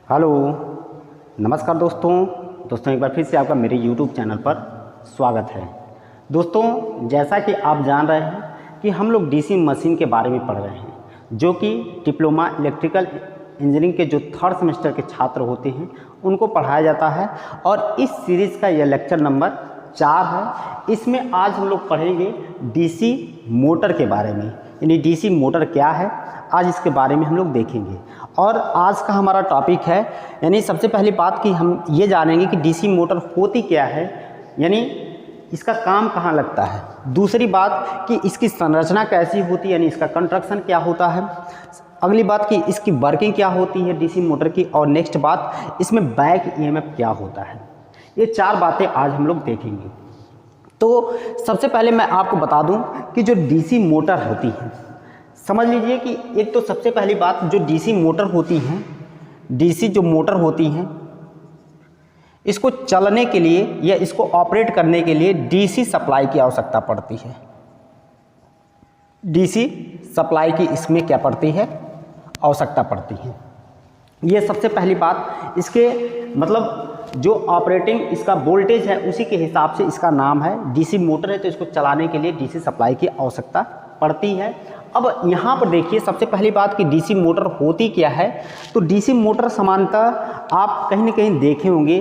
Hello, नमस्कार दोस्तों एक बार फिर से आपका मेरे YouTube चैनल पर स्वागत है। दोस्तों, जैसा कि आप जान रहे हैं कि हम लोग डीसी मशीन के बारे में पढ़ रहे हैं, जो कि डिप्लोमा इलेक्ट्रिकल इंजीनियरिंग के जो थर्ड सेमेस्टर के छात्र होते हैं उनको पढ़ाया जाता है। और इस सीरीज़ का यह लेक्चर नंबर 4 है। इसमें आज हम लोग पढ़ेंगे डीसी मोटर के बारे में, यानी डीसी मोटर क्या है, आज इसके बारे में हम लोग देखेंगे। और आज का हमारा टॉपिक है, यानी सबसे पहली बात कि हम ये जानेंगे कि डीसी मोटर होती क्या है, यानी इसका काम कहाँ लगता है। दूसरी बात कि इसकी संरचना कैसी होती है, यानी इसका कंस्ट्रक्शन क्या होता है। अगली बात कि इसकी वर्किंग क्या होती है डीसी मोटर की। और नेक्स्ट बात, इसमें बैक ईएमएफ क्या होता है। ये 4 बातें आज हम लोग देखेंगे। तो सबसे पहले मैं आपको बता दूं कि जो डीसी मोटर होती है, समझ लीजिए कि एक तो सबसे पहली बात, जो डीसी मोटर होती हैं, डीसी जो मोटर होती हैं, इसको चलने के लिए या इसको ऑपरेट करने के लिए डीसी सप्लाई की आवश्यकता पड़ती है। डीसी सप्लाई की इसमें क्या पड़ती है, आवश्यकता पड़ती है। ये सबसे पहली बात। इसके मतलब जो ऑपरेटिंग इसका वोल्टेज है उसी के हिसाब से इसका नाम है। डीसी मोटर है तो इसको चलाने के लिए डीसी सप्लाई की आवश्यकता पड़ती है। अब यहाँ पर देखिए, सबसे पहली बात कि डीसी मोटर होती क्या है। तो डीसी मोटर सामान्यतः आप कहीं न कहीं देखे होंगे,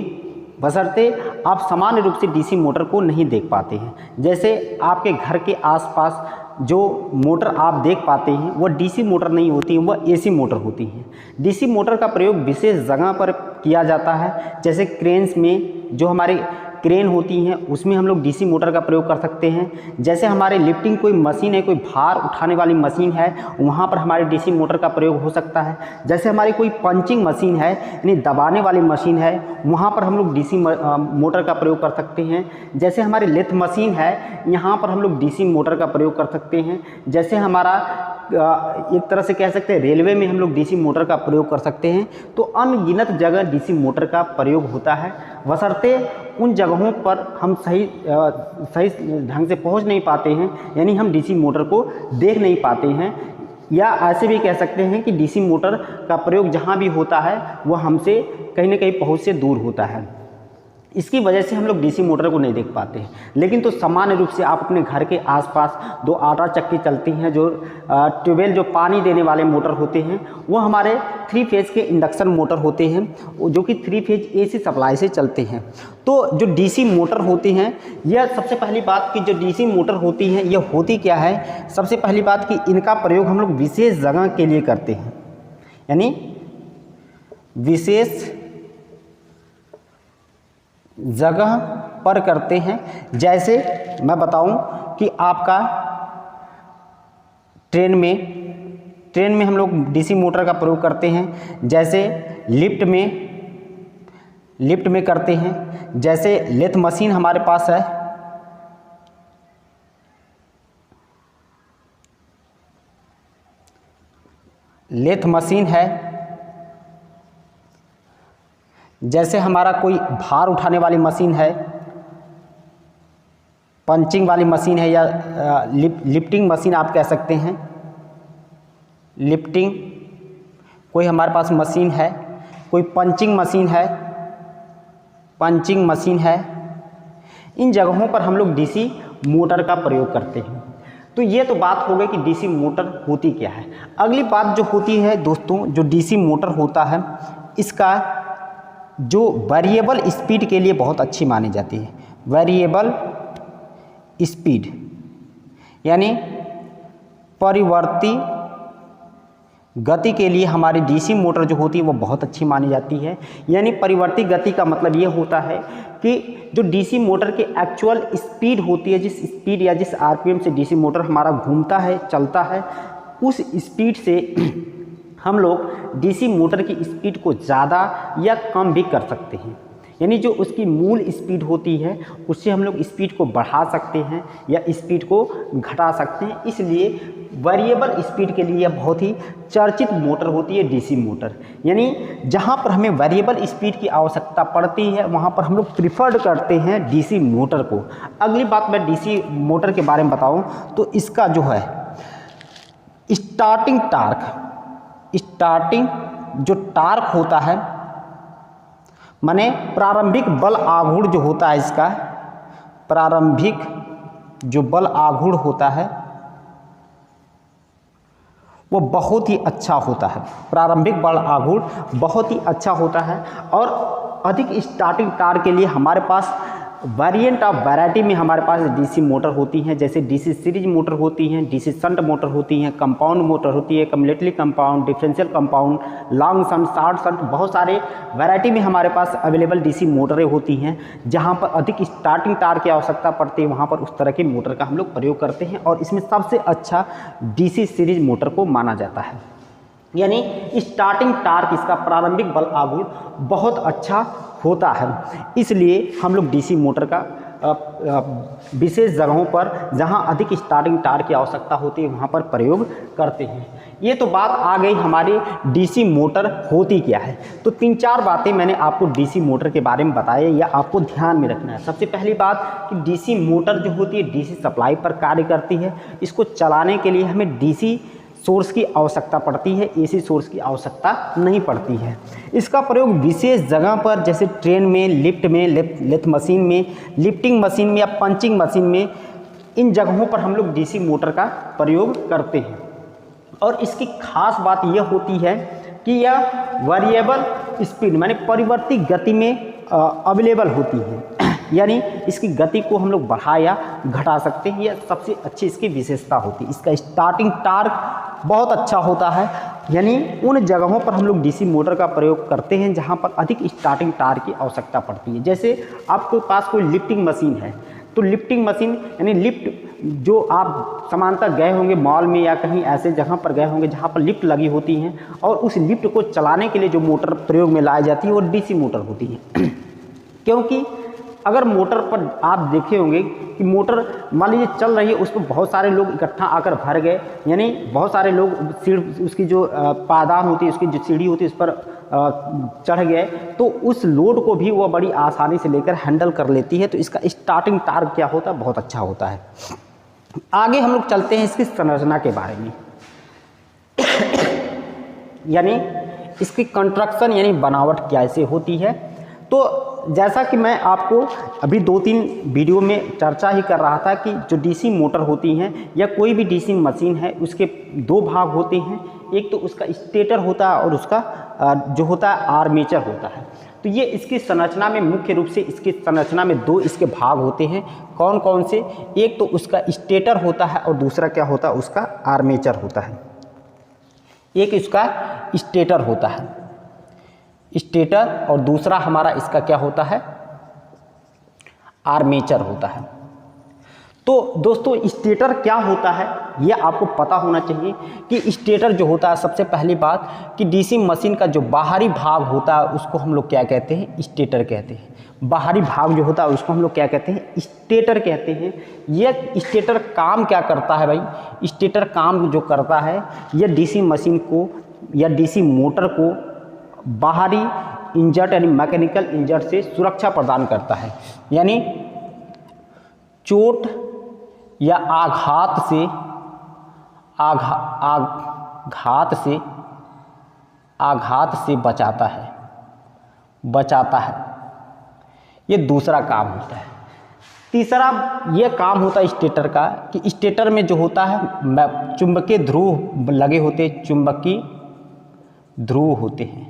बशर्ते आप सामान्य रूप से डीसी मोटर को नहीं देख पाते हैं। जैसे आपके घर के आसपास जो मोटर आप देख पाते हैं वह डीसी मोटर नहीं होती है, वह एसी मोटर होती है। डीसी मोटर का प्रयोग विशेष जगह पर किया जाता है, जैसे क्रेन्स में, जो हमारे क्रेन होती हैं उसमें हम लोग डीसी मोटर का प्रयोग कर सकते हैं। जैसे हमारे लिफ्टिंग कोई मशीन है, कोई भार उठाने वाली मशीन है, वहाँ पर हमारे डीसी मोटर का प्रयोग हो सकता है। जैसे हमारी कोई पंचिंग मशीन है, यानी दबाने वाली मशीन है, वहाँ पर हम लोग डीसी मोटर का प्रयोग कर सकते हैं। जैसे हमारी लेथ मशीन है, यहाँ पर हम लोग डीसी मोटर का प्रयोग कर सकते हैं। जैसे हमारा एक तरह से कह सकते हैं रेलवे में हम लोग डीसी मोटर का प्रयोग कर सकते हैं। तो अनगिनत जगह डीसी मोटर का प्रयोग होता है, बशर्ते उन जगहों पर हम सही ढंग से पहुंच नहीं पाते हैं, यानी हम डीसी मोटर को देख नहीं पाते हैं। या ऐसे भी कह सकते हैं कि डीसी मोटर का प्रयोग जहां भी होता है वह हमसे कहीं ना कहीं पहुंच से दूर होता है। इसकी वजह से हम लोग डीसी मोटर को नहीं देख पाते हैं। लेकिन तो सामान्य रूप से आप अपने घर के आसपास 2 आटा चक्की चलती हैं, जो ट्यूबवेल जो पानी देने वाले मोटर होते हैं, वो हमारे 3 फेज के इंडक्शन मोटर होते हैं, जो कि 3 फेज एसी सप्लाई से चलते हैं। तो जो डीसी मोटर होती हैं, यह सबसे पहली बात कि जो डीसी मोटर होती हैं यह होती क्या है। सबसे पहली बात कि इनका प्रयोग हम लोग विशेष जगह के लिए करते हैं, यानी विशेष जगह पर करते हैं। जैसे मैं बताऊं कि आपका ट्रेन में हम लोग डीसी मोटर का प्रयोग करते हैं। जैसे लिफ्ट में करते हैं। जैसे लेथ मशीन हमारे पास है, लेथ मशीन है। जैसे हमारा कोई भार उठाने वाली मशीन है, पंचिंग वाली मशीन है, या लिफ्टिंग मशीन आप कह सकते हैं। लिफ्टिंग कोई हमारे पास मशीन है, कोई पंचिंग मशीन है। इन जगहों पर हम लोग डीसी मोटर का प्रयोग करते हैं। तो ये तो बात हो गई कि डीसी मोटर होती क्या है। अगली बात जो होती है दोस्तों, जो डीसी मोटर होता है, इसका जो वेरिएबल स्पीड के लिए बहुत अच्छी मानी जाती है। वेरिएबल स्पीड यानी परिवर्ती गति के लिए हमारी डीसी मोटर जो होती है वो बहुत अच्छी मानी जाती है। यानी परिवर्ती गति का मतलब ये होता है कि जो डीसी मोटर की एक्चुअल स्पीड होती है, जिस स्पीड या जिस आरपीएम से डीसी मोटर हमारा घूमता है, चलता है, उस स्पीड से हम लोग डीसी मोटर की स्पीड को ज़्यादा या कम भी कर सकते हैं। यानी जो उसकी मूल स्पीड होती है उससे हम लोग स्पीड को बढ़ा सकते हैं या स्पीड को घटा सकते हैं। इसलिए वेरिएबल स्पीड के लिए बहुत ही चर्चित मोटर होती है डीसी मोटर। यानी जहाँ पर हमें वेरिएबल स्पीड की आवश्यकता पड़ती है वहाँ पर हम लोग प्रिफर्ड करते हैं डीसी मोटर को। अगली बात मैं डीसी मोटर के बारे में बताऊँ तो इसका जो है स्टार्टिंग जो टार्क होता है माने प्रारंभिक बल आघूर्ण जो होता है इसका, प्रारंभिक जो बल आघूर्ण होता है वो बहुत ही अच्छा होता है। प्रारंभिक बल आघूर्ण बहुत ही अच्छा होता है। और अधिक स्टार्टिंग टार्क के लिए हमारे पास वेरिएंट ऑफ वैरायटी में हमारे पास डीसी मोटर होती हैं, जैसे डीसी सीरीज मोटर होती हैं, डीसी शंट मोटर होती हैं, कंपाउंड मोटर होती है, cumulatively compound, differential compound, long shunt, short shunt, बहुत सारे वैरायटी में हमारे पास अवेलेबल डीसी मोटरें होती हैं। जहां पर अधिक स्टार्टिंग टार्क की आवश्यकता पड़ती है वहां पर उस तरह की मोटर का हम लोग प्रयोग करते हैं और इसमें सबसे अच्छा डीसी सीरीज मोटर को माना जाता है। यानी स्टार्टिंग टार्क इसका प्रारंभिक बल आघूर्ण बहुत अच्छा होता है, इसलिए हम लोग डीसी मोटर का विशेष जगहों पर जहां अधिक स्टार्टिंग टार्क की आवश्यकता होती है वहां पर प्रयोग करते हैं। ये तो बात आ गई हमारी डीसी मोटर होती क्या है। तो 3-4 बातें मैंने आपको डीसी मोटर के बारे में बताया, या आपको ध्यान में रखना है। सबसे पहली बात कि डीसी मोटर जो होती है डीसी सप्लाई पर कार्य करती है। इसको चलाने के लिए हमें डीसी सोर्स की आवश्यकता पड़ती है, एसी सोर्स की आवश्यकता नहीं पड़ती है। इसका प्रयोग विशेष जगह पर जैसे ट्रेन में, लिफ्ट में, लेथ मशीन में, लिफ्टिंग मशीन में या पंचिंग मशीन में, इन जगहों पर हम लोग डीसी मोटर का प्रयोग करते हैं। और इसकी खास बात यह होती है कि यह वेरिएबल स्पीड माने परिवर्ती गति में अवेलेबल होती है। यानी इसकी गति को हम लोग बढ़ा या घटा सकते हैं, यह सबसे अच्छी इसकी विशेषता होती है। इसका स्टार्टिंग टार्क बहुत अच्छा होता है, यानी उन जगहों पर हम लोग डीसी मोटर का प्रयोग करते हैं जहां पर अधिक स्टार्टिंग टार्क की आवश्यकता पड़ती है। जैसे आपके पास कोई लिफ्टिंग मशीन है, तो लिफ्टिंग मशीन यानी लिफ्ट जो आप समांतर गए होंगे मॉल में या कहीं ऐसे जगह पर गए होंगे जहाँ पर लिफ्ट लगी होती हैं, और उस लिफ्ट को चलाने के लिए जो मोटर प्रयोग में लाई जाती है वो डीसी मोटर होती है। क्योंकि अगर मोटर पर आप देखे होंगे कि मोटर मान लीजिए चल रही है, उस पर बहुत सारे लोग इकट्ठा आकर भर गए, यानी बहुत सारे लोग उसकी जो पायदान होती है, उसकी जो सीढ़ी होती है उस पर चढ़ गए, तो उस लोड को भी वह बड़ी आसानी से लेकर हैंडल कर लेती है। तो इसका स्टार्टिंग टार्क क्या होता है, बहुत अच्छा होता है। आगे हम लोग चलते हैं इसकी संरचना के बारे में, यानी इसकी कंस्ट्रक्शन यानी बनावट कैसे होती है। तो जैसा कि मैं आपको अभी 2-3 वीडियो में चर्चा ही कर रहा था कि जो डीसी मोटर होती हैं या कोई भी डीसी मशीन है उसके 2 भाग होते हैं। एक तो उसका स्टेटर होता है और उसका जो होता है आर्मेचर होता है। तो ये इसकी संरचना में मुख्य रूप से इसकी संरचना में 2 इसके भाग होते हैं। कौन कौन से? एक तो उसका स्टेटर होता है और दूसरा क्या होता है, उसका आर्मेचर होता है। एक इसका स्टेटर होता है, स्टेटर, और दूसरा हमारा इसका क्या होता है, आर्मेचर होता है। तो दोस्तों स्टेटर क्या होता है यह आपको पता होना चाहिए कि स्टेटर जो होता है, सबसे पहली बात कि डीसी मशीन का जो बाहरी भाग होता है उसको हम लोग क्या कहते हैं, स्टेटर कहते हैं। बाहरी भाग जो होता है उसको हम लोग क्या कहते हैं, स्टेटर कहते हैं। यह स्टेटर काम क्या करता है भाई, स्टेटर काम जो करता है यह डीसी मशीन को या डीसी मोटर को बाहरी इंजर्ट यानी मैकेनिकल इंजर्ट से सुरक्षा प्रदान करता है। यानी चोट या आघात से बचाता है। ये दूसरा काम होता है। तीसरा ये काम होता है स्टेटर का कि स्टेटर में जो होता है चुंबकीय ध्रुव लगे होते हैं, चुंबकीय ध्रुव होते हैं।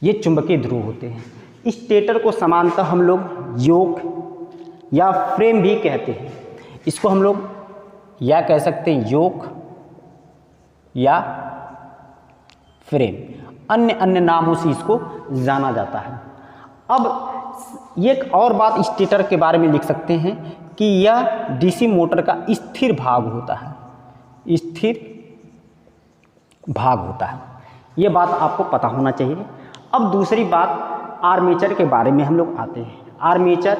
ये चुंबकीय ध्रुव होते हैं। स्टेटर को सामान्यतः हम लोग योक या फ्रेम भी कहते हैं। इसको हम लोग या कह सकते हैं योक या फ्रेम, अन्य नामों से इसको जाना जाता है। अब एक और बात स्टेटर के बारे में लिख सकते हैं कि यह डीसी मोटर का स्थिर भाग होता है, स्थिर भाग होता है। ये बात आपको पता होना चाहिए। अब दूसरी बात आर्मेचर के बारे में हम लोग आते हैं। आर्मेचर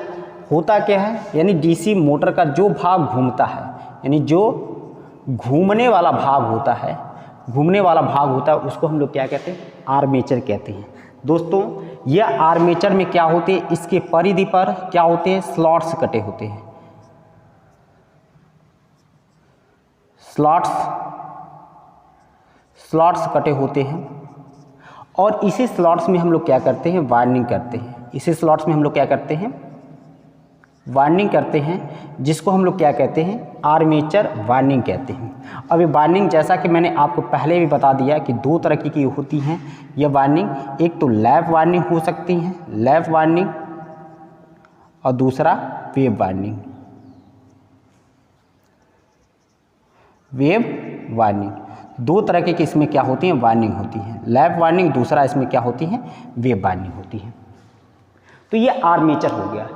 होता क्या है, यानी डीसी मोटर का जो भाग घूमता है, यानी जो घूमने वाला भाग होता है, उसको हम लोग क्या कहते हैं, आर्मेचर कहते हैं। दोस्तों यह आर्मेचर में क्या होते हैं, इसके परिधि पर क्या होते हैं, स्लॉट्स कटे होते हैं। स्लॉट्स कटे होते हैं और इसी स्लॉट्स में हम लोग क्या करते हैं, वार्निंग करते हैं। इसी स्लॉट्स में हम लोग क्या करते हैं, वार्निंग करते हैं, जिसको हम लोग क्या कहते हैं, आर्मेचर वार्निंग कहते हैं। अब ये वार्निंग जैसा कि मैंने आपको पहले भी बता दिया कि दो तरह की होती हैं ये वार्निंग। एक तो लैप वार्निंग हो सकती है, लैप वार्निंग, और दूसरा वेव वार्निंग। वेव वार्निंग, दो तरह की इसमें क्या होती हैं, वार्निंग होती है। लैप वार्निंग, दूसरा इसमें क्या होती है, वेव वार्निंग होती है। तो ये आर्मेचर हो गया।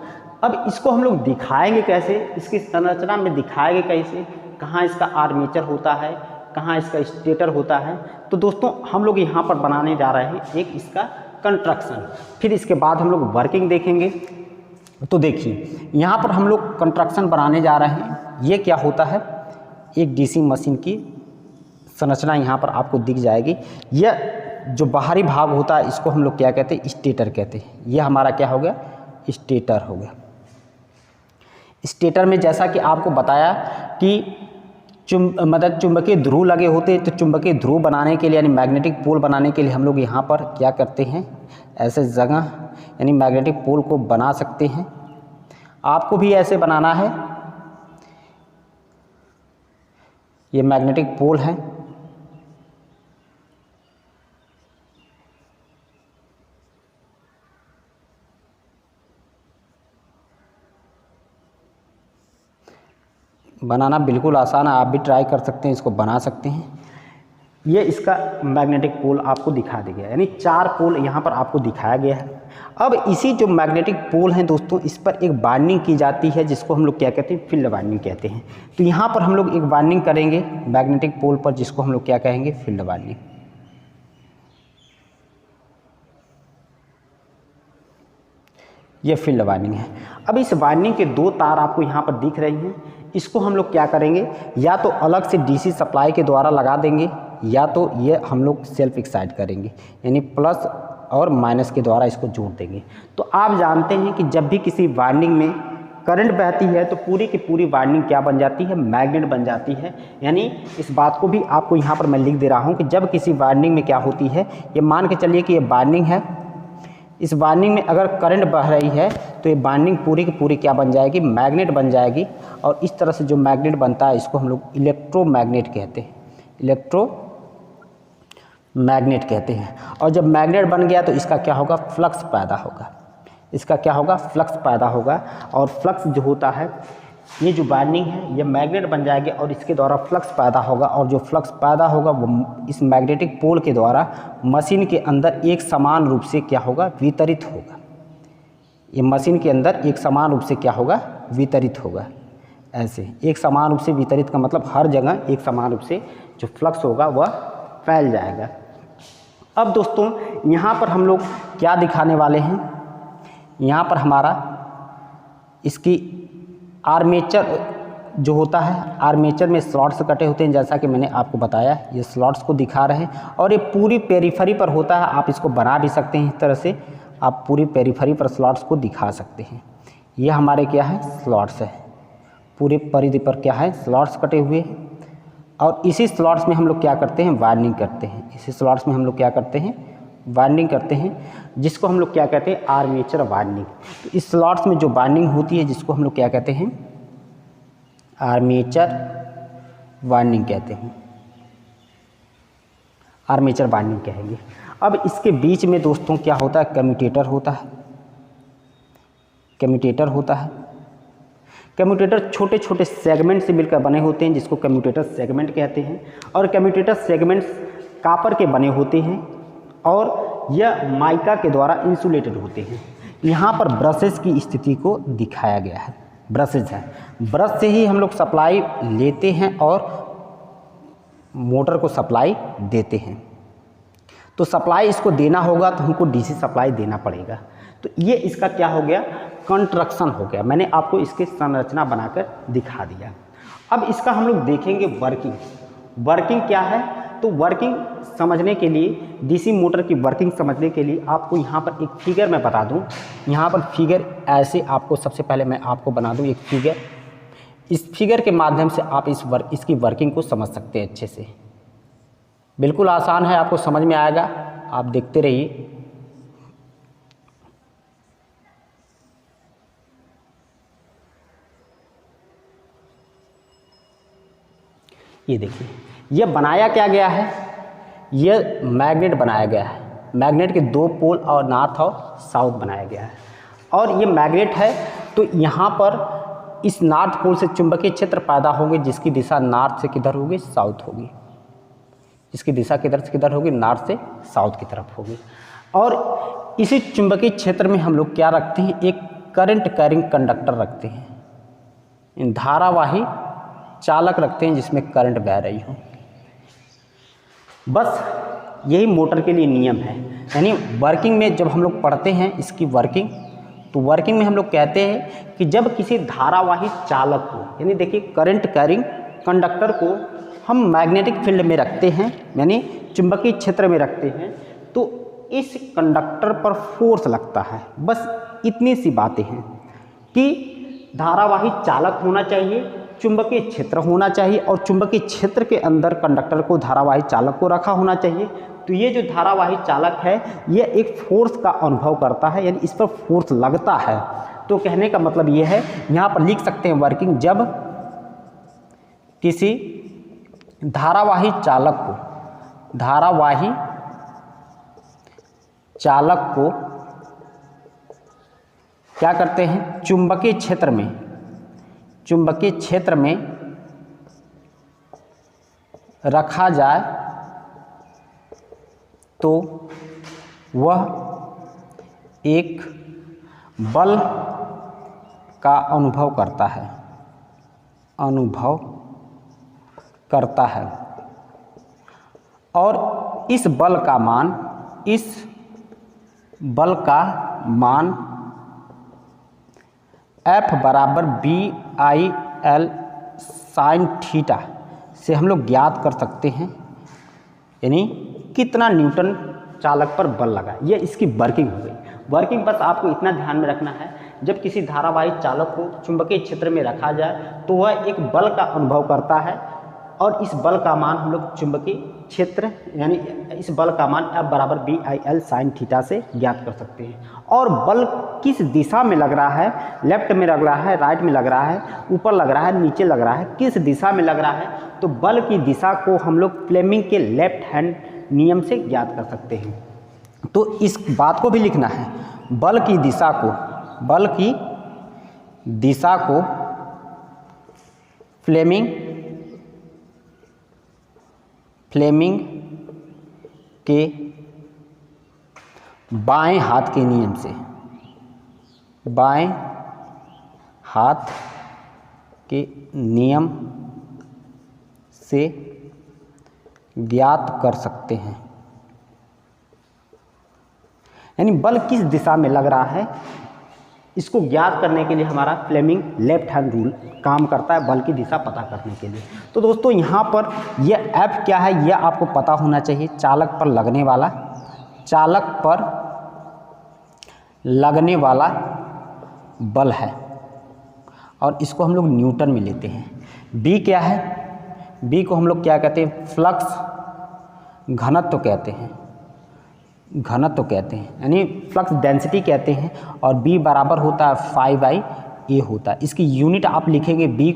अब इसको हम लोग दिखाएंगे कैसे, इसकी संरचना में दिखाएंगे कैसे, कहाँ इसका आर्मेचर होता है, कहाँ इसका स्टेटर होता है। तो दोस्तों हम लोग यहाँ पर बनाने जा रहे हैं एक इसका कंस्ट्रक्शन, फिर इसके बाद हम लोग वर्किंग देखेंगे। तो देखिए यहाँ पर हम लोग कंस्ट्रक्शन बनाने जा रहे हैं। ये क्या होता है, एक डीसी मशीन की संरचना यहाँ पर आपको दिख जाएगी। यह जो बाहरी भाग होता है इसको हम लोग क्या कहते हैं, स्टेटर कहते हैं। यह हमारा क्या हो गया, स्टेटर हो गया। स्टेटर में जैसा कि आपको बताया कि मतलब चुंबकीय ध्रुव लगे होते हैं, तो चुंबकीय ध्रुव बनाने के लिए यानी मैग्नेटिक पोल बनाने के लिए हम लोग यहाँ पर क्या करते हैं, ऐसे जगह यानी मैग्नेटिक पोल को बना सकते हैं। आपको भी ऐसे बनाना है। ये मैग्नेटिक पोल है, बनाना बिल्कुल आसान है, आप भी ट्राई कर सकते हैं, इसको बना सकते हैं। ये इसका मैग्नेटिक पोल आपको दिखा दिया गया, यानी 4 पोल यहाँ पर आपको दिखाया गया है। अब इसी जो मैग्नेटिक पोल हैं दोस्तों, इस पर एक वार्निंग की जाती है, जिसको हम लोग क्या कहते हैं, फील्ड वार्निंग कहते हैं। तो यहाँ पर हम लोग एक वार्निंग करेंगे मैग्नेटिक पोल पर, जिसको हम लोग क्या कहेंगे, फील्ड वार्निंग। ये फील्ड वार्निंग है। अब इस वार्निंग के 2 तार आपको यहाँ पर दिख रही हैं। इसको हम लोग क्या करेंगे, या तो अलग से डीसी सप्लाई के द्वारा लगा देंगे, या तो ये हम लोग सेल्फ एक्साइट करेंगे, यानी प्लस और माइनस के द्वारा इसको जोड़ देंगे। तो आप जानते हैं कि जब भी किसी वार्निंग में करंट बहती है तो पूरी की पूरी वार्निंग क्या बन जाती है, मैग्नेट बन जाती है। यानी इस बात को भी आपको यहाँ पर मैं लिख दे रहा हूँ कि जब किसी वार्निंग में क्या होती है, ये मान के चलिए कि ये वार्निंग है, इस वार्निंग में अगर करंट बह रही है तो ये वार्निंग पूरी की पूरी क्या बन जाएगी, मैग्नेट बन जाएगी। और इस तरह से जो मैग्नेट बनता है इसको हम लोग इलेक्ट्रोमैग्नेट कहते हैं, इलेक्ट्रोमैग्नेट कहते हैं। और जब मैग्नेट बन गया तो इसका क्या होगा, फ्लक्स पैदा होगा। इसका क्या होगा, फ्लक्स पैदा होगा। और फ्लक्स जो होता है, ये जो वार्निंग है ये मैग्नेट बन जाएगी और इसके द्वारा फ्लक्स पैदा होगा। और जो फ्लक्स पैदा होगा वो इस मैग्नेटिक पोल के द्वारा मशीन के अंदर एक समान रूप से क्या होगा, वितरित होगा। ये मशीन के अंदर एक समान रूप से क्या होगा, वितरित होगा। ऐसे एक समान रूप से वितरित का मतलब हर जगह एक समान रूप से जो फ्लक्स होगा वह फैल जाएगा। अब दोस्तों यहाँ पर हम लोग क्या दिखाने वाले हैं, यहाँ पर हमारा इसकी आर्मेचर जो होता है, आर्मेचर में स्लॉट्स कटे होते हैं, जैसा कि मैंने आपको बताया। ये स्लॉट्स को दिखा रहे हैं और ये पूरी पेरीफरी पर होता है। आप इसको बना भी सकते हैं इस तरह से, आप पूरी पेरीफरी पर स्लॉट्स को दिखा सकते हैं। ये हमारे क्या है, स्लॉट्स है, पूरी परिधि पर क्या है, स्लॉट्स कटे हुए हैं। और इसी स्लॉट्स में हम लोग क्या करते हैं, वार्निंग करते हैं। इसी स्लॉट्स में हम लोग क्या करते हैं, वार्निंग करते हैं, जिसको हम लोग क्या कहते हैं, आर्मेचर वार्निंग। तो इस स्लॉट्स में जो वार्निंग होती है जिसको हम लोग क्या कहते हैं, आर्मेचर वार्निंग कहते हैं, आर्मेचर वार्निंग कहेंगे। अब इसके बीच में दोस्तों क्या होता है, कम्यूटेटर होता है। कम्यूटेटर होता है, कम्यूटेटर छोटे छोटे सेगमेंट से मिलकर बने होते हैं, जिसको कम्यूटेटर सेगमेंट कहते हैं। और कम्यूटेटर सेगमेंट्स कॉपर के बने होते हैं और यह माइका के द्वारा इंसुलेटेड होते हैं। यहाँ पर ब्रशेस की स्थिति को दिखाया गया है, ब्रशेज है, ब्रश से ही हम लोग सप्लाई लेते हैं और मोटर को सप्लाई देते हैं। तो सप्लाई इसको देना होगा तो हमको डीसी सप्लाई देना पड़ेगा। तो ये इसका क्या हो गया, कंस्ट्रक्शन हो गया। मैंने आपको इसकी संरचना बनाकर दिखा दिया। अब इसका हम लोग देखेंगे वर्किंग। वर्किंग क्या है, तो वर्किंग समझने के लिए, डीसी मोटर की वर्किंग समझने के लिए आपको यहाँ पर एक फिगर मैं बता दूँ। यहाँ पर फिगर ऐसे आपको सबसे पहले मैं आपको बना दूँ एक फिगर। इस फिगर के माध्यम से आप इसकी वर्किंग को समझ सकते हैं अच्छे से। बिल्कुल आसान है, आपको समझ में आएगा। आप देखते रहिए। ये देखिए, ये बनाया क्या गया है, ये मैग्नेट बनाया गया है। मैग्नेट के दो पोल और नॉर्थ और साउथ बनाया गया है। और ये मैग्नेट है तो यहाँ पर इस नॉर्थ पोल से चुंबकीय क्षेत्र पैदा होंगे जिसकी दिशा नॉर्थ से किधर होगी, साउथ होगी। इसकी दिशा किधर से किधर होगी, नॉर्थ से साउथ की तरफ होगी। और इसी चुंबकीय क्षेत्र में हम लोग क्या रखते हैं, एक करंट कैरिंग कंडक्टर रखते हैं, इन धारावाही चालक रखते हैं जिसमें करंट बह रही हो। बस यही मोटर के लिए नियम है। यानी वर्किंग में जब हम लोग पढ़ते हैं इसकी वर्किंग, तो वर्किंग में हम लोग कहते हैं कि जब किसी धारावाही चालक को, यानी देखिए करंट कैरिंग कंडक्टर को हम मैग्नेटिक फील्ड में रखते हैं, यानी चुंबकीय क्षेत्र में रखते हैं, तो इस कंडक्टर पर फोर्स लगता है। बस इतनी सी बातें हैं कि धारावाही चालक होना चाहिए, चुंबकीय क्षेत्र होना चाहिए और चुंबकीय क्षेत्र के अंदर कंडक्टर को, धारावाही चालक को रखा होना चाहिए। तो ये जो धारावाही चालक है ये एक फोर्स का अनुभव करता है, यानी इस पर फोर्स लगता है। तो कहने का मतलब ये है, यहाँ पर लिख सकते हैं वर्किंग, जब किसी धारावाही चालक को, धारावाही चालक को क्या करते हैं, चुंबकीय क्षेत्र में, चुंबकीय क्षेत्र में रखा जाए तो वह एक बल का अनुभव करता है, अनुभव करता है। और इस बल का मान, इस बल का मान F बराबर BIL साइन थीटा से हम लोग ज्ञात कर सकते हैं, यानी कितना न्यूटन चालक पर बल लगा। ये इसकी वर्किंग हो गई। वर्किंग बस आपको इतना ध्यान में रखना है, जब किसी धारावाही चालक को चुंबकीय क्षेत्र में रखा जाए तो वह एक बल का अनुभव करता है और इस बल का मान हम लोग चुंबकीय क्षेत्र, यानी इस बल का मान F बराबर BIL साइन थीटा से ज्ञात कर सकते हैं। और बल किस दिशा में लग रहा है, लेफ्ट में लग रहा है, राइट में लग रहा है, ऊपर लग रहा है, नीचे लग रहा है, किस दिशा में लग रहा है, तो बल की दिशा को हम लोग फ्लेमिंग के लेफ्ट हैंड नियम से ज्ञात कर सकते हैं। तो इस बात को भी लिखना है, बल की दिशा को, बल की दिशा को फ्लेमिंग के बाएं हाथ के नियम से, बाएं हाथ के नियम से ज्ञात कर सकते हैं। यानी बल किस दिशा में लग रहा है, इसको ज्ञात करने के लिए हमारा फ्लेमिंग लेफ्ट हैंड रूल काम करता है, बल की दिशा पता करने के लिए। तो दोस्तों यहाँ पर यह F क्या है यह आपको पता होना चाहिए। चालक पर लगने वाला, चालक पर लगने वाला बल है और इसको हम लोग न्यूटन में लेते हैं। B क्या है, B को हम लोग क्या कहते हैं, फ्लक्स घनत्व कहते हैं, घनत्व कहते हैं, यानी फ्लक्स डेंसिटी कहते हैं। और B बराबर होता है फाई बाई ए होता है। इसकी यूनिट आप लिखेंगे, B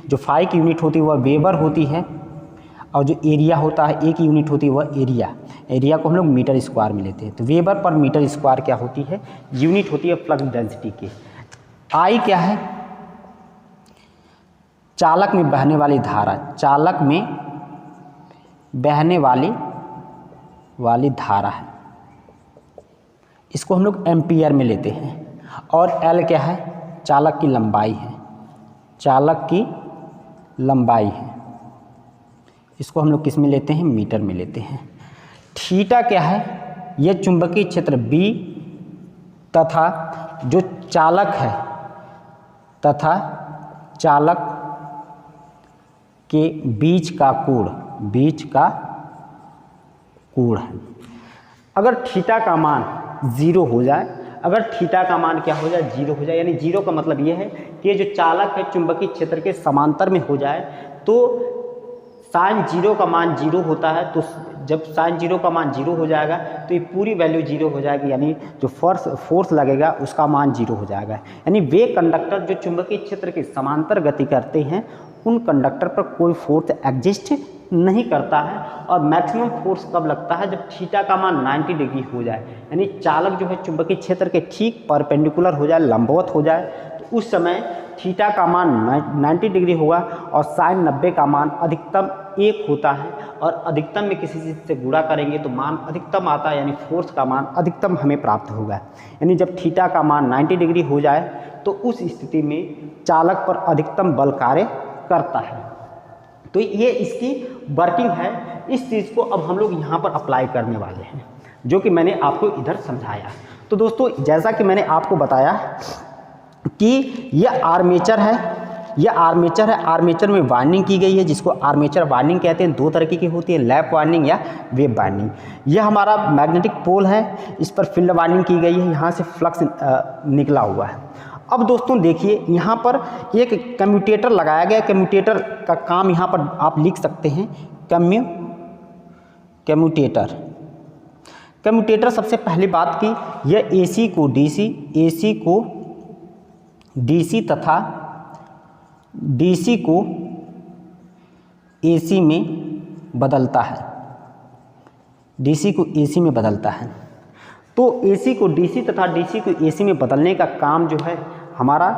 जो फाई की यूनिट होती है वह वेबर होती है और जो एरिया होता है ए की यूनिट होती है वह एरिया, एरिया को हम लोग मीटर स्क्वायर में लेते हैं। तो वेबर पर मीटर स्क्वायर क्या होती है, यूनिट होती है फ्लक्स डेंसिटी की। आई क्या है, चालक में बहने वाली धारा, चालक में बहने वाली धारा है, इसको हम लोग एम्पियर में लेते हैं। और एल क्या है, चालक की लंबाई है, चालक की लंबाई है, इसको हम लोग किस में लेते हैं, मीटर में लेते हैं। थीटा क्या है, यह चुंबकीय क्षेत्र B तथा जो चालक है तथा चालक के बीच का कोण, बीच का कोण है। अगर थीटा का मान 0 हो जाए, अगर थीटा का मान क्या हो जाए, 0 हो जाए, यानी 0 का मतलब ये है कि ये जो चालक है चुंबकीय क्षेत्र के समांतर में हो जाए, तो साइन 0 का मान 0 होता है, तो जब साइन 0 का मान 0 हो जाएगा तो ये पूरी वैल्यू 0 हो जाएगी, यानी जो फोर्स लगेगा उसका मान 0 हो जाएगा। यानी वे कंडक्टर जो चुंबकीय क्षेत्र के समांतर गति करते हैं उन कंडक्टर पर कोई फोर्स एग्जिस्ट नहीं करता है। और मैक्सिमम फोर्स कब लगता है, जब थीटा का मान 90 डिग्री हो जाए, यानी चालक जो है चुंबकीय क्षेत्र के ठीक परपेंडिकुलर हो जाए, लंबवत हो जाए, तो उस समय थीटा का मान 90 डिग्री होगा और साइन 90 का मान अधिकतम 1 होता है। और अधिकतम में किसी चीज़ से गुणा करेंगे तो मान अधिकतम आता है, यानी फोर्स का मान अधिकतम हमें प्राप्त होगा। यानी जब थीटा का मान 90 डिग्री हो जाए तो उस स्थिति में चालक पर अधिकतम बल कार्य करता है। तो ये इसकी वर्किंग है। इस चीज़ को अब हम लोग यहाँ पर अप्लाई करने वाले हैं, जो कि मैंने आपको इधर समझाया। तो दोस्तों, जैसा कि मैंने आपको बताया कि यह आर्मेचर है, यह आर्मेचर है। आर्मेचर में वाइंडिंग की गई है, जिसको आर्मेचर वाइंडिंग कहते हैं। 2 तरीके की होती है, लैप वाइंडिंग या वेव वाइंडिंग। यह हमारा मैग्नेटिक पोल है, इस पर फील्ड वाइंडिंग की गई है, यहाँ से फ्लक्स निकला हुआ है। अब दोस्तों देखिए, यहाँ पर एक कम्यूटेटर लगाया गया। कम्यूटेटर का काम यहाँ पर आप लिख सकते हैं, कम्यूटेटर। कम्यूटेटर सबसे पहली बात की, यह AC को DC तथा DC को AC में बदलता है, DC को AC में बदलता है। तो AC को DC तथा DC को AC में बदलने का काम जो है हमारा,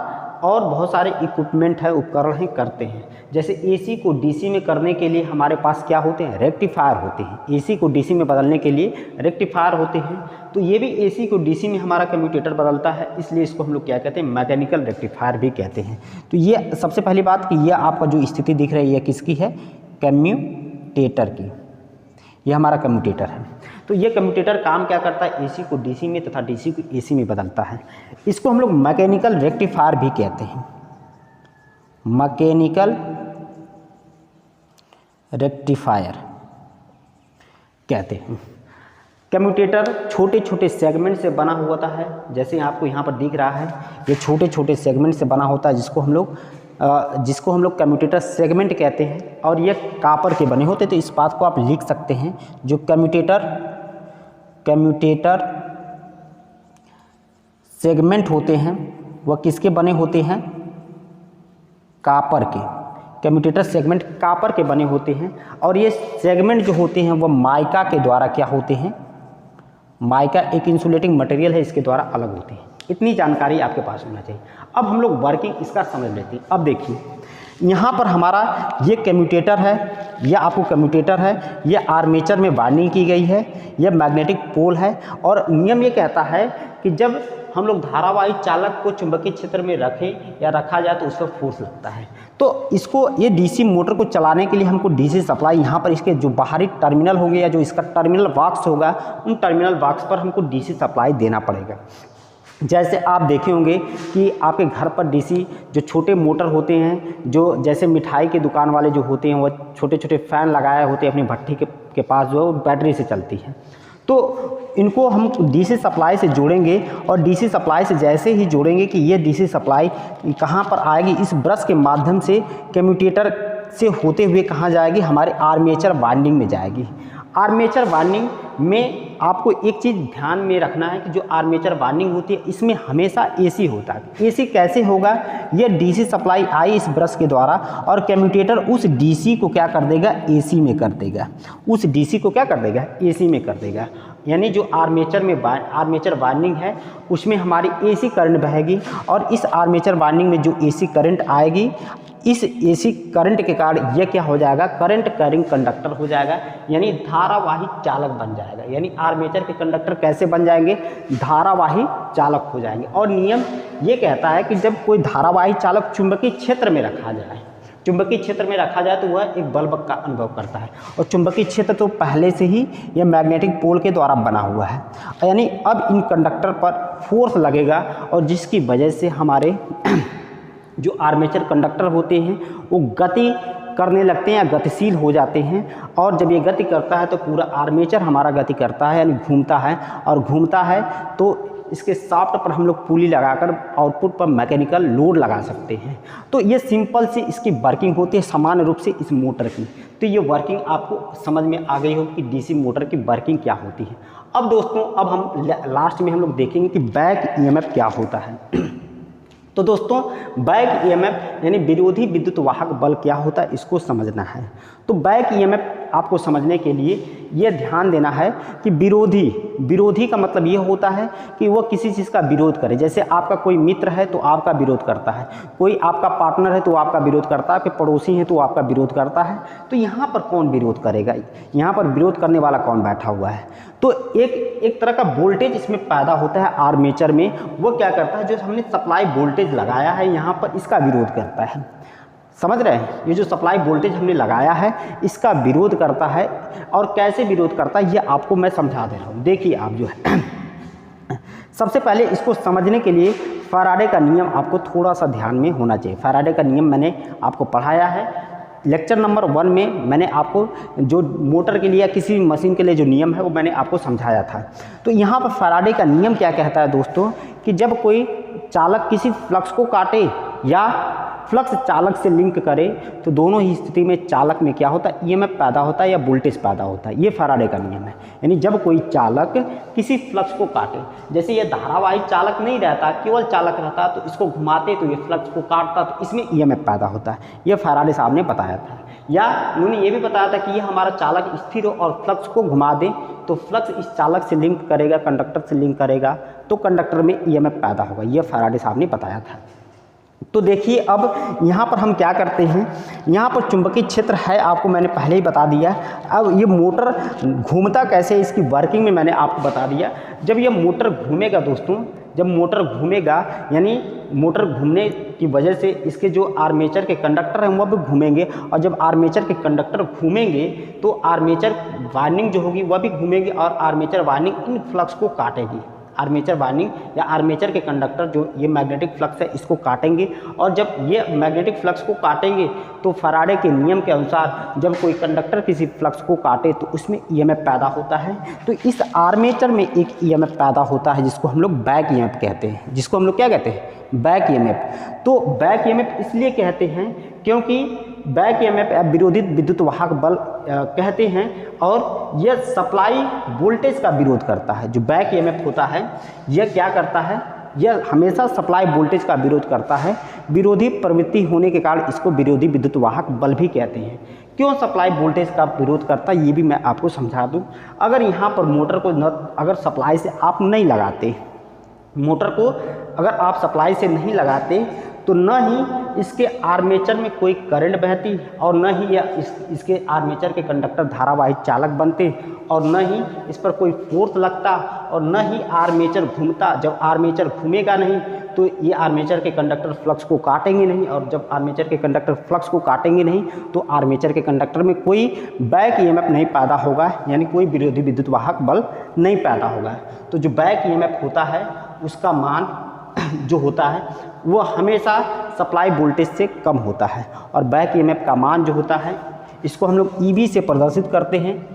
और बहुत सारे इक्विपमेंट है, उपकरण हैं, करते हैं। जैसे AC को DC में करने के लिए हमारे पास क्या होते हैं, रेक्टिफायर होते हैं। AC को DC में बदलने के लिए रेक्टिफायर होते हैं। तो ये भी AC को DC में हमारा कम्यूटेटर बदलता है, इसलिए इसको हम लोग क्या कहते हैं, मैकेनिकल रेक्टिफायर भी कहते हैं। तो ये सबसे पहली बात कि यह आपका जो स्थिति दिख रही है किसकी है, कम्यूटेटर की। यह हमारा कम्यूटेटर है। तो ये कम्यूटेटर काम क्या करता है, AC को DC में तथा DC को AC में बदलता है। इसको हम लोग मैकेनिकल रेक्टिफायर भी कहते हैं, मैकेनिकल रेक्टिफायर कहते हैं। कम्यूटेटर छोटे छोटे सेगमेंट से बना होता है, जैसे आपको यहाँ पर दिख रहा है, ये छोटे छोटे सेगमेंट से बना होता है, जिसको हम लोग कम्यूटेटर सेगमेंट कहते हैं। और ये कापर के बने होते हैं। तो इस बात को आप लिख सकते हैं, जो कम्यूटेटर सेगमेंट होते हैं वह किसके बने होते हैं, कापर के। कम्यूटेटर सेगमेंट कापर के बने होते हैं। और ये सेगमेंट जो होते हैं वह माइका के द्वारा क्या होते हैं, माइका एक इंसुलेटिंग मटेरियल है, इसके द्वारा अलग होते हैं। इतनी जानकारी आपके पास होना चाहिए। अब हम लोग वर्किंग इसका समझ लेते हैं। अब देखिए, यहाँ पर हमारा ये कम्यूटेटर है, यह आपको कम्यूटेटर है, यह आर्मेचर में वाइंडिंग की गई है, यह मैग्नेटिक पोल है। और नियम ये कहता है कि जब हम लोग धारावाही चालक को चुंबकीय क्षेत्र में रखें या रखा जाए तो उस पर फोर्स लगता है। तो इसको, ये DC मोटर को चलाने के लिए हमको DC सप्लाई यहाँ पर इसके जो बाहरी टर्मिनल होंगे या जो इसका टर्मिनल बॉक्स होगा, उन टर्मिनल बॉक्स पर हमको DC सप्लाई देना पड़ेगा। जैसे आप देखे होंगे कि आपके घर पर DC जो छोटे मोटर होते हैं, जो जैसे मिठाई के दुकान वाले जो होते हैं, वो छोटे छोटे फ़ैन लगाए होते हैं अपनी भट्टी के पास, जो बैटरी से चलती है। तो इनको हम DC सप्लाई से जोड़ेंगे, और DC सप्लाई से जैसे ही जोड़ेंगे कि ये DC सप्लाई कहाँ पर आएगी, इस ब्रश के माध्यम से कम्यूटेटर से होते हुए कहाँ जाएगी, हमारे आर्मेचर वाइंडिंग में जाएगी। आर्मेचर वाइंडिंग में आपको एक चीज़ ध्यान में रखना है कि जो आर्मेचर वाइंडिंग होती है इसमें हमेशा AC होता है। AC कैसे होगा, यह DC सप्लाई आई इस ब्रश के द्वारा, और कम्यूटेटर उस DC को क्या कर देगा, AC में कर देगा। उस DC को क्या कर देगा, AC में कर देगा। यानी जो आर्मेचर वाइंडिंग है उसमें हमारी AC करंट बहेगी, और इस आर्मेचर वाइंडिंग में जो AC करंट आएगी, इस AC करंट के कारण यह क्या हो जाएगा, करंट कैरिंग कंडक्टर हो जाएगा, यानी धारावाही चालक बन जाएगा। यानी आर्मेचर के कंडक्टर कैसे बन जाएंगे, धारावाही चालक हो जाएंगे। और नियम ये कहता है कि जब कोई धारावाही चालक चुंबकीय क्षेत्र में रखा जाए, चुंबकीय क्षेत्र में रखा जाए तो वह एक बल का अनुभव करता है। और चुंबकीय क्षेत्र तो पहले से ही यह मैग्नेटिक पोल के द्वारा बना हुआ है, यानी अब इन कंडक्टर पर फोर्स लगेगा, और जिसकी वजह से हमारे जो आर्मेचर कंडक्टर होते हैं वो गति करने लगते हैं या गतिशील हो जाते हैं। और जब ये गति करता है तो पूरा आर्मेचर हमारा गति करता है, यानी घूमता है, और घूमता है तो इसके शाफ्ट पर हम लोग पुली लगाकर आउटपुट पर मैकेनिकल लोड लगा सकते हैं। तो ये सिंपल सी इसकी वर्किंग होती है सामान्य रूप से इस मोटर की। तो ये वर्किंग आपको समझ में आ गई हो कि डीसी मोटर की वर्किंग क्या होती है। अब दोस्तों अब हम लास्ट में हम लोग देखेंगे कि बैक ईएमएफ क्या होता है। तो दोस्तों बैक ईएमएफ यानी विरोधी विद्युत वाहक बल क्या होता है इसको समझना है। तो बैक ईएमएफ आपको समझने के लिए ये ध्यान देना है कि विरोधी का मतलब ये होता है कि वो किसी चीज़ का विरोध करे। जैसे आपका कोई मित्र है तो आपका विरोध करता है, कोई आपका पार्टनर है तो आपका विरोध करता है, आपके पड़ोसी हैं तो आपका विरोध करता है। तो यहाँ पर कौन विरोध करेगा, यहाँ पर विरोध करने वाला कौन बैठा हुआ है। तो एक तरह का वोल्टेज इसमें पैदा होता है आर्मेचर में। वो क्या करता है, जो हमने सप्लाई वोल्टेज लगाया है यहाँ पर इसका विरोध करता है। समझ रहे हैं, ये जो सप्लाई वोल्टेज हमने लगाया है इसका विरोध करता है। और कैसे विरोध करता है ये आपको मैं समझा दे रहा हूँ। देखिए आप जो है सबसे पहले इसको समझने के लिए फैराडे का नियम आपको थोड़ा सा ध्यान में होना चाहिए। फैराडे का नियम मैंने आपको पढ़ाया है लेक्चर नंबर 1 में। मैंने आपको जो मोटर के लिए या किसी मशीन के लिए जो नियम है वो मैंने आपको समझाया था। तो यहाँ पर फैराडे का नियम क्या कहता है दोस्तों, कि जब कोई चालक किसी फ्लक्स को काटे या फ्लक्स चालक से लिंक करे तो दोनों ही स्थिति में चालक में क्या होता है, ईएमएफ पैदा होता है या वोल्टेज पैदा होता है। ये फैराडे का नियम है। यानी जब कोई चालक किसी फ्लक्स को काटे, जैसे ये धारावाही चालक नहीं रहता, केवल चालक रहता, तो इसको घुमाते तो ये फ्लक्स को काटता तो इसमें ईएमएफ पैदा होता है। ये फैराडे साहब ने बताया था। या उन्होंने ये भी बताया था कि ये हमारा चालक स्थिर हो और फ्लक्स को घुमा दे तो फ्लक्स इस चालक से लिंक करेगा, कंडक्टर से लिंक करेगा तो कंडक्टर में ईएमएफ पैदा होगा। ये फैराडे साहब ने बताया था। तो देखिए अब यहाँ पर हम क्या करते हैं, यहाँ पर चुंबकीय क्षेत्र है आपको मैंने पहले ही बता दिया। अब ये मोटर घूमता कैसे, इसकी वर्किंग में मैंने आपको बता दिया। जब ये मोटर घूमेगा दोस्तों, जब मोटर घूमेगा यानी मोटर घूमने की वजह से इसके जो आर्मेचर के कंडक्टर हैं वह भी घूमेंगे। और जब आर्मेचर के कंडक्टर घूमेंगे तो आर्मेचर वाइंडिंग जो होगी वह भी घूमेगी और आर्मेचर वाइंडिंग इन फ्लक्स को काटेगी। आर्मेचर वाइंडिंग या आर्मेचर के कंडक्टर जो ये मैग्नेटिक फ्लक्स है इसको काटेंगे। और जब ये मैग्नेटिक फ्लक्स को काटेंगे तो फैराडे के नियम के अनुसार जब कोई कंडक्टर किसी फ्लक्स को काटे तो उसमें ईएमएफ पैदा होता है। तो इस आर्मेचर में एक ईएमएफ पैदा होता है जिसको हम लोग बैक ईएमएफ कहते हैं। जिसको हम लोग क्या कहते हैं, बैक ईएमएफ। तो बैक ईएमएफ इसलिए कहते हैं क्योंकि बैक ईएमएफ विरोधी विद्युत वाहक बल कहते हैं और यह सप्लाई वोल्टेज का विरोध करता है। जो बैक ईएमएफ होता है यह क्या करता है, यह हमेशा सप्लाई वोल्टेज का विरोध करता है। विरोधी प्रवृत्ति होने के कारण इसको विरोधी विद्युत वाहक बल भी कहते हैं। क्यों सप्लाई वोल्टेज का विरोध करता है ये भी मैं आपको समझा दूं। अगर यहाँ पर मोटर को अगर सप्लाई से आप नहीं लगाते, मोटर को अगर आप सप्लाई से नहीं लगाते तो न ही इसके आर्मेचर में कोई करंट बहती और न ही इसके आर्मेचर के कंडक्टर धारावाही चालक बनते और न ही इस पर कोई फोर्स लगता और न ही आर्मेचर घूमता। जब आर्मेचर घूमेगा नहीं तो ये आर्मेचर के कंडक्टर फ्लक्स को काटेंगे नहीं और जब आर्मेचर के कंडक्टर फ्लक्स को काटेंगे नहीं तो आर्मेचर के कंडक्टर में कोई बैक ईएमएफ नहीं पैदा होगा, यानी कोई विरोधी विद्युत वाहक बल नहीं पैदा होगा। तो जो बैक ईएमएफ होता है उसका मान जो होता है वो हमेशा सप्लाई वोल्टेज से कम होता है। और बैक ईएमएफ का मान जो होता है इसको हम लोग ईबी से प्रदर्शित करते हैं,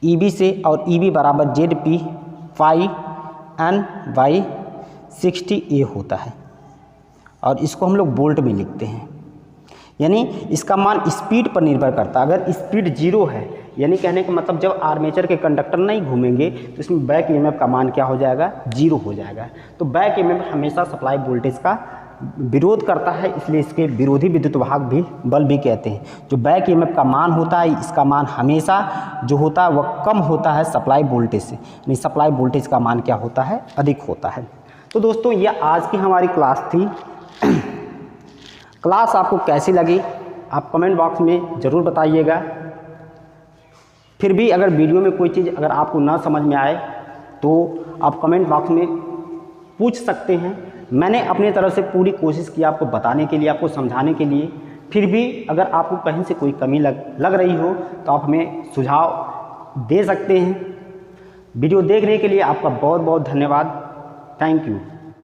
ईबी से। और ईबी बराबर ZP phi N/60A होता है और इसको हम लोग वोल्ट में लिखते हैं। यानी इसका मान स्पीड पर निर्भर करता है। अगर स्पीड 0 है यानी कहने का मतलब जब आर्मेचर के कंडक्टर नहीं घूमेंगे तो इसमें बैक ईएमएफ का मान क्या हो जाएगा, 0 हो जाएगा। तो बैक ईएमएफ हमेशा सप्लाई वोल्टेज का विरोध करता है, इसलिए इसके विरोधी विद्युत वाहक भी बल भी कहते हैं। जो बैक ईएमएफ का मान होता है इसका मान हमेशा जो होता है वह कम होता है सप्लाई वोल्टेज से, यानी सप्लाई वोल्टेज का मान क्या होता है, अधिक होता है। तो दोस्तों ये आज की हमारी क्लास थी। क्लास आपको कैसी लगी आप कमेंट बॉक्स में ज़रूर बताइएगा। फिर भी अगर वीडियो में कोई चीज़ अगर आपको ना समझ में आए तो आप कमेंट बॉक्स में पूछ सकते हैं। मैंने अपनी तरफ से पूरी कोशिश की आपको बताने के लिए, आपको समझाने के लिए। फिर भी अगर आपको कहीं से कोई कमी लग रही हो तो आप हमें सुझाव दे सकते हैं। वीडियो देखने के लिए आपका बहुत बहुत धन्यवाद। Thank you.